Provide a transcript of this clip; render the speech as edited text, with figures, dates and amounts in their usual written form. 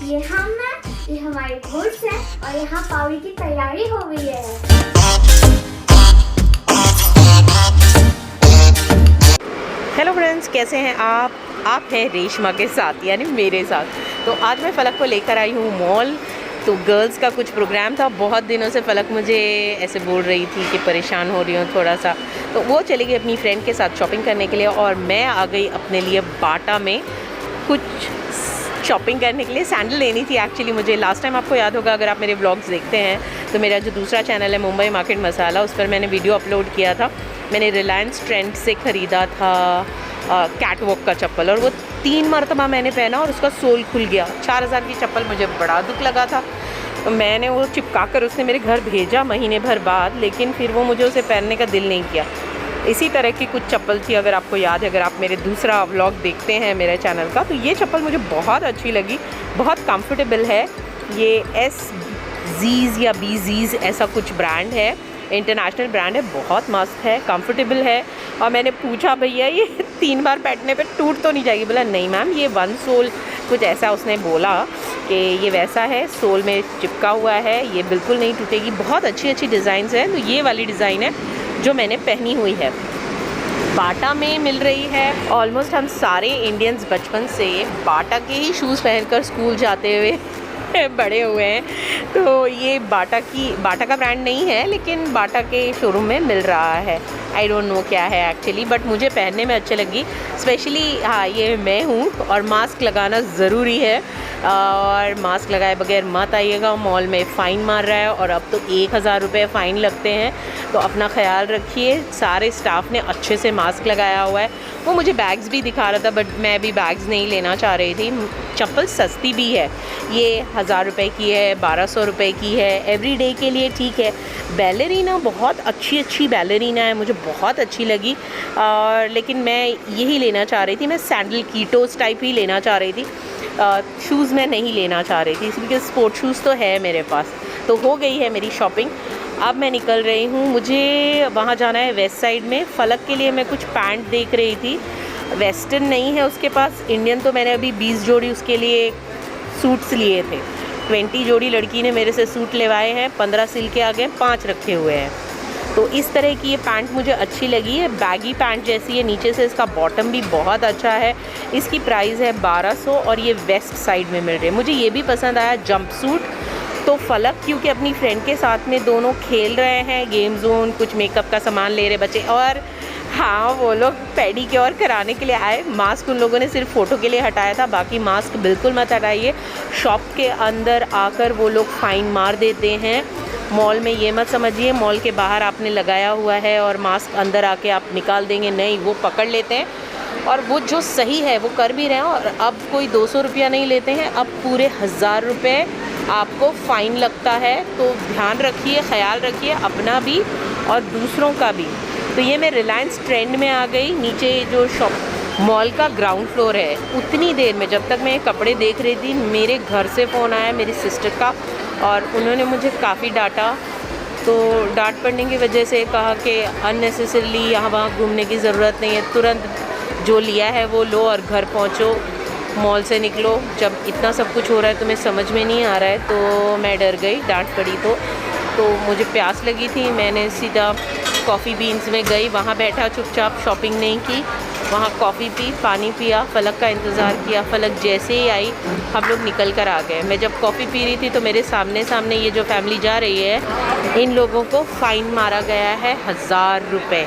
ये हम हैं, ये हमारे घोट्स हैं और यहाँ पावड़ी की तैयारी हो गई है। हेलो फ्रेंड्स, कैसे हैं आप हैं रेशमा के साथ यानी मेरे साथ। तो आज मैं फलक को लेकर आई हूँ मॉल। तो गर्ल्स का कुछ प्रोग्राम था, बहुत दिनों से फलक मुझे ऐसे बोल रही थी कि परेशान हो रही हूँ थोड़ा सा, तो वो चली गई अपनी फ्रेंड के साथ शॉपिंग करने के लिए और मैं आ गई अपने लिए बाटा में कुछ शॉपिंग करने के लिए। सैंडल लेनी थी एक्चुअली मुझे। लास्ट टाइम आपको याद होगा अगर आप मेरे व्लॉग्स देखते हैं तो मेरा जो दूसरा चैनल है मुंबई मार्केट मसाला, उस पर मैंने वीडियो अपलोड किया था। मैंने रिलायंस ट्रेंड से ख़रीदा था कैट वॉक का चप्पल और वो 3 मरतबा मैंने पहना और उसका सोल खुल गया। 4000 की चप्पल, मुझे बड़ा दुख लगा था। तो मैंने वो चिपका कर उसने मेरे घर भेजा महीने भर बाद, लेकिन फिर वो मुझे उसे पहनने का दिल नहीं किया। इसी तरह की कुछ चप्पल थी, अगर आपको याद है, अगर आप मेरे दूसरा व्लॉग देखते हैं मेरे चैनल का, तो ये चप्पल मुझे बहुत अच्छी लगी। बहुत कंफर्टेबल है। ये SZs या BZs ऐसा कुछ ब्रांड है, इंटरनेशनल ब्रांड है, बहुत मस्त है, कंफर्टेबल है। और मैंने पूछा भैया ये 3 बार बैठने पे टूट तो नहीं जाएगी? बोला नहीं मैम, ये 1 सोल कुछ ऐसा उसने बोला कि ये वैसा है, सोल में चिपका हुआ है, ये बिल्कुल नहीं टूटेगी। बहुत अच्छी अच्छी डिज़ाइंस हैं। तो ये वाली डिज़ाइन है जो मैंने पहनी हुई है, बाटा में मिल रही है। ऑलमोस्ट हम सारे इंडियंस बचपन से बाटा के ही शूज़ पहनकर स्कूल जाते हुए बड़े हुए हैं। तो ये बाटा का ब्रांड नहीं है, लेकिन बाटा के शोरूम में मिल रहा है। आई डोंट नो क्या है एक्चुअली, बट मुझे पहनने में अच्छी लगी। स्पेशली हाँ, ये मैं हूँ और मास्क लगाना ज़रूरी है, और मास्क लगाए बगैर मत आइएगा। मॉल में फ़ाइन मार रहा है और अब तो 1000 रुपये फ़ाइन लगते हैं। तो अपना ख्याल रखिए। सारे स्टाफ ने अच्छे से मास्क लगाया हुआ है। वो मुझे बैग्स भी दिखा रहा था, बट मैं भी बैग्स नहीं लेना चाह रही थी। चप्पल सस्ती भी है, ये 1000 रुपये की है, 1200 रुपये की है। एवरीडे के लिए ठीक है। बैलेरीना, बहुत अच्छी बैलेरीना है, मुझे बहुत अच्छी लगी। और लेकिन मैं यही लेना चाह रही थी, मैं सैंडल कीटोस टाइप ही लेना चाह रही थी। शूज़ मैं नहीं लेना चाह रही थी, बिकॉज स्पोर्ट शूज़ तो है मेरे पास। तो हो गई है मेरी शॉपिंग। अब मैं निकल रही हूँ, मुझे वहाँ जाना है वेस्ट साइड में। फलक के लिए मैं कुछ पैंट देख रही थी, वेस्टर्न नहीं है उसके पास, इंडियन। तो मैंने अभी 20 जोड़ी उसके लिए सूट्स लिए थे। 20 जोड़ी लड़की ने मेरे से सूट लेवाए हैं, 15 सिल के आ गए, 5 रखे हुए हैं। तो इस तरह की ये पैंट मुझे अच्छी लगी है, बैगी पैंट जैसी है। नीचे से इसका बॉटम भी बहुत अच्छा है। इसकी प्राइस है 1200 और ये वेस्ट साइड में मिल रही है। मुझे ये भी पसंद आया जंप सूट। तो फलक क्योंकि अपनी फ्रेंड के साथ में दोनों खेल रहे हैं गेम जोन, कुछ मेकअप का सामान ले रहे बच्चे, और हाँ वो लोग पेडिक्योर कराने के लिए आए। मास्क उन लोगों ने सिर्फ फ़ोटो के लिए हटाया था, बाकी मास्क बिल्कुल मत हटाइए। शॉप के अंदर आकर वो लोग फ़ाइन मार देते हैं। मॉल में ये मत समझिए मॉल के बाहर आपने लगाया हुआ है और मास्क अंदर आके आप निकाल देंगे, नहीं, वो पकड़ लेते हैं। और वो जो सही है वो कर भी रहे हैं। और अब कोई 200 रुपया नहीं लेते हैं, अब पूरे 1000 रुपये आपको फ़ाइन लगता है। तो ध्यान रखिए, ख्याल रखिए अपना भी और दूसरों का भी। तो ये मैं रिलायंस ट्रेंड में आ गई। नीचे जो शॉप मॉल का ग्राउंड फ्लोर है, उतनी देर में जब तक मैं कपड़े देख रही थी, मेरे घर से फ़ोन आया मेरी सिस्टर का, और उन्होंने मुझे काफ़ी डांटा। तो डांट पड़ने की वजह से कहा कि अननेसेसरीली यहाँ वहाँ घूमने की ज़रूरत नहीं है, तुरंत जो लिया है वो लो और घर पहुँचो, मॉल से निकलो। जब इतना सब कुछ हो रहा है तुम्हें समझ में नहीं आ रहा है। तो मैं डर गई, डांट पड़ी। तो मुझे प्यास लगी थी, मैंने सीधा कॉफ़ी बीन्स में गई, वहाँ बैठा चुपचाप, शॉपिंग नहीं की, वहाँ कॉफ़ी पी, पानी पिया, फलक का इंतज़ार किया। फलक जैसे ही आई हम लोग निकल कर आ गए। मैं जब कॉफ़ी पी रही थी तो मेरे सामने ये जो फैमिली जा रही है, इन लोगों को फ़ाइन मारा गया है 1000 रुपये।